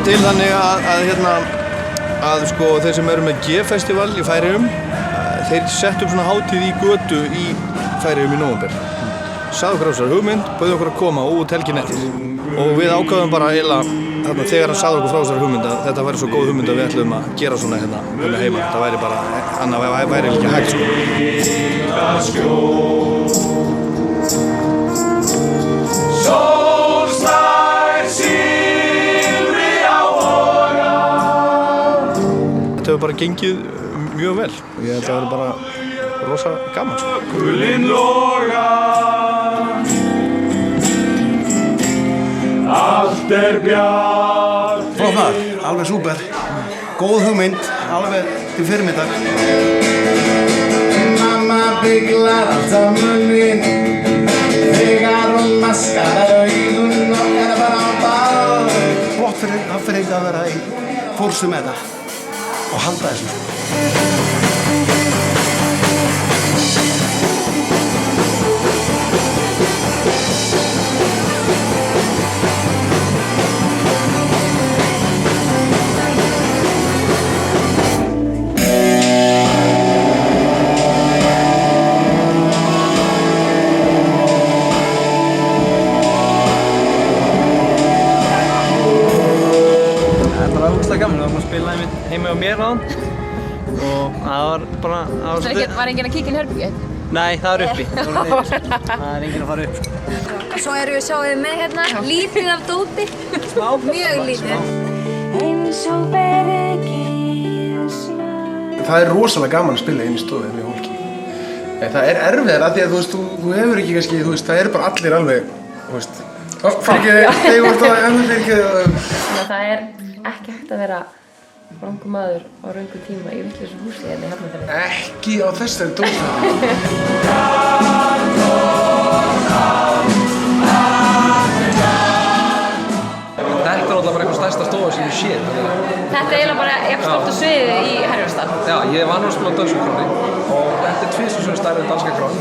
til þannig að sko þeir sem eru með G-festival í Færeyjum, þeir settu upp svona hátíð í götu í Færeyjum í nóvember. Sagði okkur á þessari hugmynd, bauði okkur að koma út helgin eftir. Og við ákváðum bara eiginlega þegar hann sagði okkur frá þessari hugmynd að þetta væri svo góð hugmynd að við ætluðum að gera svona hérna heima. Það væri bara, annað væri ekki hægt sko. Þetta hefur bara gengið mjög vel og ég held að það verði bara rosa gaman sko. Gullin loga, allt bjart. Flottar, alveg súper. Góð hugmynd, alveg til fyrirmyndar. Mamma bygglar alltaf munnin þegar hún maskar augun og bara á ball. Flott fyrir að vera í fórstu með þetta og halda þessu. Heima á mér áðan og það var bara... Var enginn að kíkja inn í herbergið? Nei, það er uppi. Það er enginn að fara upp. Svo erum við sjáum með hérna lítið af dóti. Smá? Mjög lítið. Eins og bergið slær. Það er rosalega gaman að spila inn í stofu með fólki. Það er erfiðara því að þú hefur ekki kannski, það eru bara allir alveg, Það er ekki hægt að vera rangur maður á röngum tíma í vitlausu húsi hérna í Hafnarfirði. Ekki á þessari dómstæði. Þetta er náttúrulega bara einhver stærsta stofa sem ég séð. Þetta er eiginlega bara jafn stórt á sviðið í Herjólfsdal. Já, ég var náttúrulega á dönsku króni og þetta er tvisvar svona stærri en danska króni.